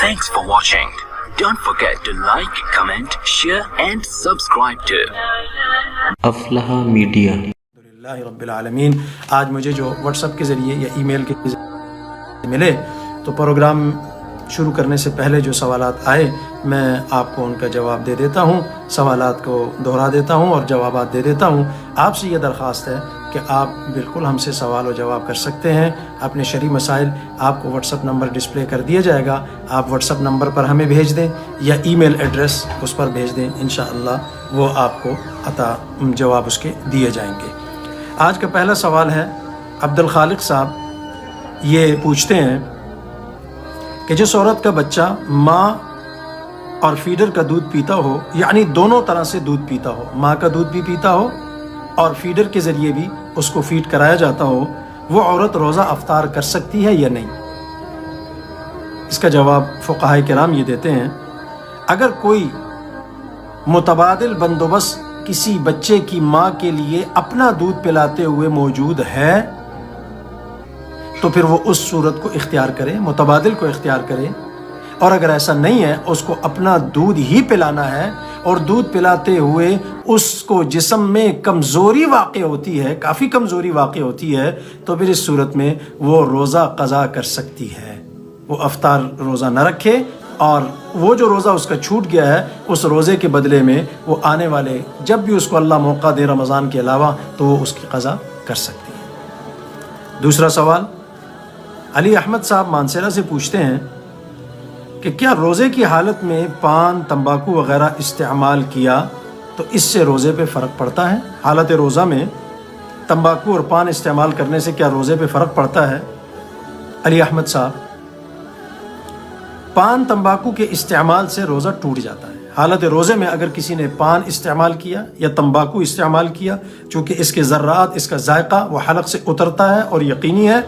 Thanks for watching. Don't forget to like, comment, share and subscribe to Aflah media. الحمدللہ رب العالمین۔ آج مجھے جو واٹس ایپ کے ذریعے یا ای میل کے ذریعے ملے تو پروگرام شروع کرنے سے پہلے جو سوالات آئے میں آپ کو ان کا جواب دے دیتا ہوں، سوالات کو دہرا دیتا ہوں اور جوابات دے دیتا ہوں۔ آپ سے یہ درخواست ہے کہ آپ بالکل ہم سے سوال و جواب کر سکتے ہیں۔ اپنے شرعی مسائل آپ کو واٹس ایپ نمبر ڈسپلے کر دیا جائے گا، آپ واٹس ایپ نمبر پر ہمیں بھیج دیں یا ای میل ایڈریس اس پر بھیج دیں، انشاءاللہ وہ آپ کو جواب اس کے دیے جائیں گے۔ آج کا پہلا سوال ہے عبد الخالق صاحب، یہ پوچھتے ہیں کہ جس عورت کا بچہ ماں اور فیڈر کا دودھ پیتا ہو، یعنی دونوں طرح سے دودھ پیتا ہو، ماں کا دودھ بھی پیتا ہو اور فیڈر کے ذریعے بھی اس کو فیڈ کرایا جاتا ہو، وہ عورت روزہ افطار کر سکتی ہے یا نہیں؟ اس کا جواب فقہاء کرام یہ دیتے ہیں، اگر کوئی متبادل بندوبست کسی بچے کی ماں کے لیے اپنا دودھ پلاتے ہوئے موجود ہے تو پھر وہ اس صورت کو اختیار کرے، متبادل کو اختیار کرے، اور اگر ایسا نہیں ہے، اس کو اپنا دودھ ہی پلانا ہے اور دودھ پلاتے ہوئے اس کو جسم میں کمزوری واقع ہوتی ہے، کافی کمزوری واقع ہوتی ہے، تو پھر اس صورت میں وہ روزہ قضا کر سکتی ہے، وہ افطار روزہ نہ رکھے اور وہ جو روزہ اس کا چھوٹ گیا ہے اس روزے کے بدلے میں وہ آنے والے جب بھی اس کو اللہ موقع دے رمضان کے علاوہ تو وہ اس کی قضا کر سکتی ہے۔ دوسرا سوال علی احمد صاحب مانسیرہ سے پوچھتے ہیں کہ کیا روزے کی حالت میں پان، تمباکو وغیرہ استعمال کیا تو اس سے روزے پہ فرق پڑتا ہے؟ حالت روزہ میں تمباکو اور پان استعمال کرنے سے کیا روزے پہ فرق پڑتا ہے؟ علی احمد صاحب، پان تمباکو کے استعمال سے روزہ ٹوٹ جاتا ہے۔ حالت روزے میں اگر کسی نے پان استعمال کیا یا تمباکو استعمال کیا، چونکہ اس کے ذرات، اس کا ذائقہ وہ حلق سے اترتا ہے اور یقینی ہے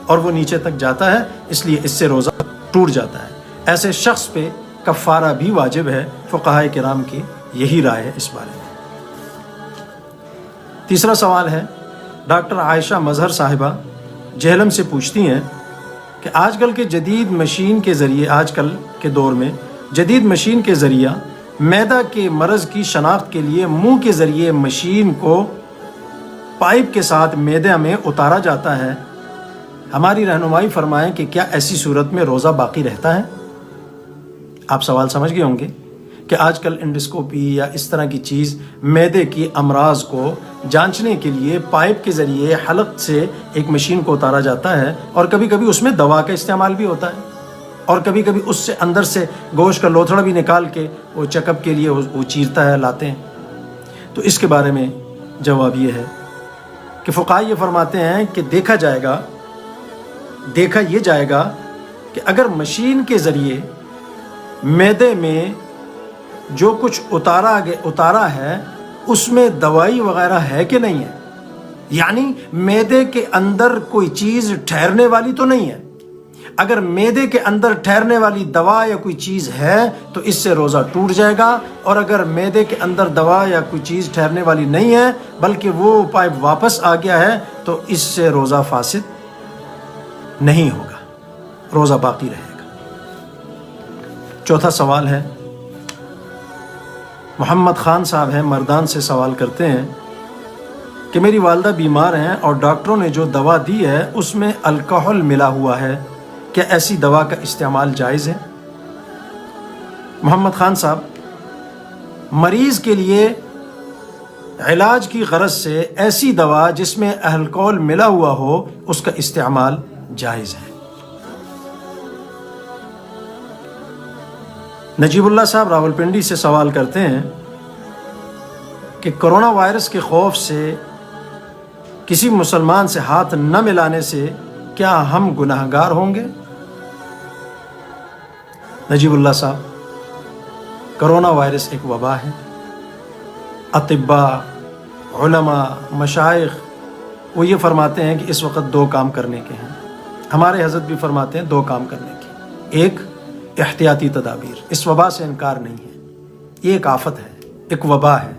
اور وہ نیچے تک جاتا ہے، اس لیے اس سے روزہ ٹوٹ جاتا ہے۔ ایسے شخص پہ کفارہ بھی واجب ہے، فقہاء کرام کی یہی رائے ہے اس بارے میں۔ تیسرا سوال ہے ڈاکٹر عائشہ مظہر صاحبہ جہلم سے پوچھتی ہیں کہ آج کل کے جدید مشین کے ذریعے، آج کل کے دور میں جدید مشین کے ذریعہ معدہ کے مرض کی شناخت کے لیے منہ کے ذریعے مشین کو پائپ کے ساتھ معدے میں اتارا جاتا ہے، ہماری رہنمائی فرمائیں کہ کیا ایسی صورت میں روزہ باقی رہتا ہے؟ آپ سوال سمجھ گئے ہوں گے کہ آج کل انڈوسکوپی یا اس طرح کی چیز معدے کی امراض کو جانچنے کے لیے پائپ کے ذریعے حلق سے ایک مشین کو اتارا جاتا ہے، اور کبھی کبھی اس میں دوا کا استعمال بھی ہوتا ہے، اور کبھی کبھی اس سے اندر سے گوشت کا لوتھڑا بھی نکال کے وہ چیک اپ کے لیے وہ چیرتا ہے، لاتے ہیں۔ تو اس کے بارے میں جواب یہ ہے کہ فقہاء یہ فرماتے ہیں کہ دیکھا یہ جائے گا کہ اگر مشین کے ذریعے معدے میں جو کچھ اتارا ہے اس میں دوائی وغیرہ ہے کہ نہیں ہے، یعنی معدے کے اندر کوئی چیز ٹھہرنے والی تو نہیں ہے۔ اگر معدے کے اندر ٹھہرنے والی دوا یا کوئی چیز ہے تو اس سے روزہ ٹوٹ جائے گا، اور اگر معدے کے اندر دوا یا کوئی چیز ٹھہرنے والی نہیں ہے بلکہ وہ پائپ واپس آ گیا ہے تو اس سے روزہ فاسد نہیں ہوگا، روزہ باقی رہے گا۔ چوتھا سوال ہے محمد خان صاحب ہیں مردان سے، سوال کرتے ہیں کہ میری والدہ بیمار ہیں اور ڈاکٹروں نے جو دوا دی ہے اس میں الکحل ملا ہوا ہے، کیا ایسی دوا کا استعمال جائز ہے؟ محمد خان صاحب، مریض کے لیے علاج کی غرض سے ایسی دوا جس میں الکحل ملا ہوا ہو اس کا استعمال جائز ہے۔ نجیب اللہ صاحب راولپنڈی سے سوال کرتے ہیں کہ کرونا وائرس کے خوف سے کسی مسلمان سے ہاتھ نہ ملانے سے کیا ہم گناہگار ہوں گے؟ نجیب اللہ صاحب، کرونا وائرس ایک وبا ہے، اطباء، علماء، مشائخ وہ یہ فرماتے ہیں کہ اس وقت دو کام کرنے کے ہیں، ہمارے حضرت بھی فرماتے ہیں دو کام کرنے کے، ایک احتیاطی تدابیر، اس وبا سے انکار نہیں ہے، یہ ایک آفت ہے، ایک وبا ہے،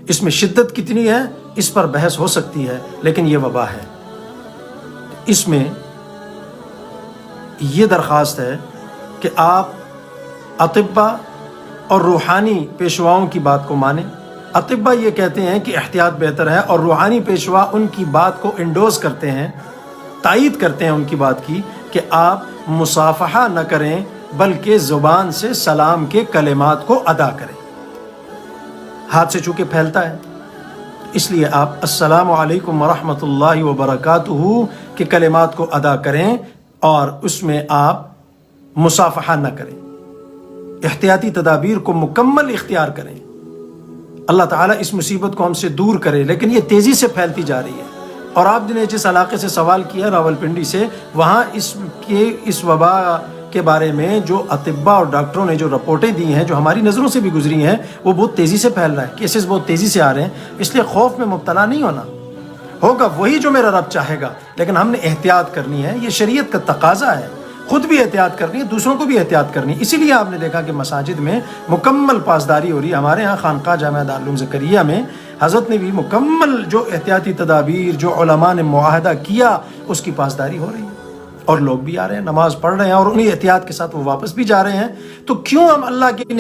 اس میں شدت کتنی ہے اس پر بحث ہو سکتی ہے، لیکن یہ وبا ہے۔ اس میں یہ درخواست ہے کہ آپ اطباء اور روحانی پیشواؤں کی بات کو مانیں. اطباء یہ کہتے ہیں کہ احتیاط بہتر ہے، اور روحانی پیشوا ان کی بات کو انڈوز کرتے ہیں، تائید کرتے ہیں ان کی بات کی، کہ آپ مصافحہ نہ کریں بلکہ زبان سے سلام کے کلمات کو ادا کریں. ہاتھ سے چونکہ پھیلتا ہے، اس لیے آپ السلام علیکم ورحمۃ اللہ وبرکاتہ کے کلمات کو ادا کریں، اور اس میں آپ مصافحہ نہ کریں. احتیاطی تدابیر کو مکمل اختیار کریں. اللہ تعالیٰ اس مصیبت کو ہم سے دور کرے، لیکن یہ تیزی سے پھیلتی جا رہی ہے. اور آپ نے جس علاقے سے سوال کیا، راولپنڈی سے، وہاں اس وبا کے بارے میں جو اطباء اور ڈاکٹروں نے جو رپورٹیں دی ہیں، جو ہماری نظروں سے بھی گزری ہیں، وہ بہت تیزی سے پھیل رہا ہے. کیسز بہت تیزی سے آ رہے ہیں. اس لیے خوف میں مبتلا نہیں ہونا. ہوگا وہی جو میرا رب چاہے گا، لیکن ہم نے احتیاط کرنی ہے. یہ شریعت کا تقاضا ہے. خود بھی احتیاط کرنی ہے، دوسروں کو بھی احتیاط کرنی ہے. اسی لیے آپ نے دیکھا کہ مساجد میں مکمل پاسداری ہو رہی ہے. ہمارے ہاں خانقاہ جامعہ دارالعلوم زکریا میں حضرت نے بھی مکمل جو احتیاطی تدابیر جو علماء نے معاہدہ کیا، اس کی پاسداری ہو رہی ہے. اور لوگ بھی آ رہے ہیں، نماز پڑھ رہے ہیں، اور انہی احتیاط کے ساتھ وہ واپس بھی جا رہے ہیں. تو کیوں ہم اللہ کی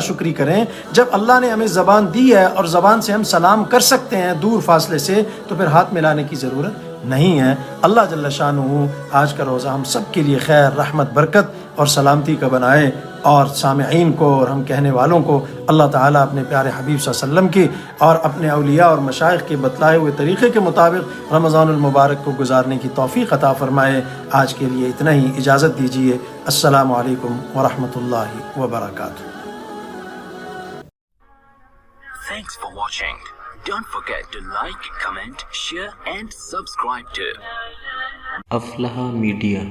شکری کریں؟ جب اللہ نے ہمیں زبان دی ہے اور زبان سے ہم سلام کر سکتے ہیں دور فاصلے سے، تو پھر ہاتھ ملانے کی ضرورت نہیں ہے. اللہ جل شانہ آج کا روزہ ہم سب کے لیے خیر، رحمت، برکت اور سلامتی کا بنائے، اور سامعین کو اور ہم کہنے والوں کو اللہ تعالیٰ اپنے پیارے حبیب صلی اللہ علیہ وسلم کی اور اپنے اولیاء اور مشائخ کے بتلائے ہوئے طریقے کے مطابق رمضان المبارک کو گزارنے کی توفیق عطا فرمائے. آج کے لیے اتنا ہی، اجازت دیجیے. السلام علیکم ورحمۃ اللہ وبرکاتہ. Thanks for watching. Don't forget to like, comment, share and subscribe to Aflah media.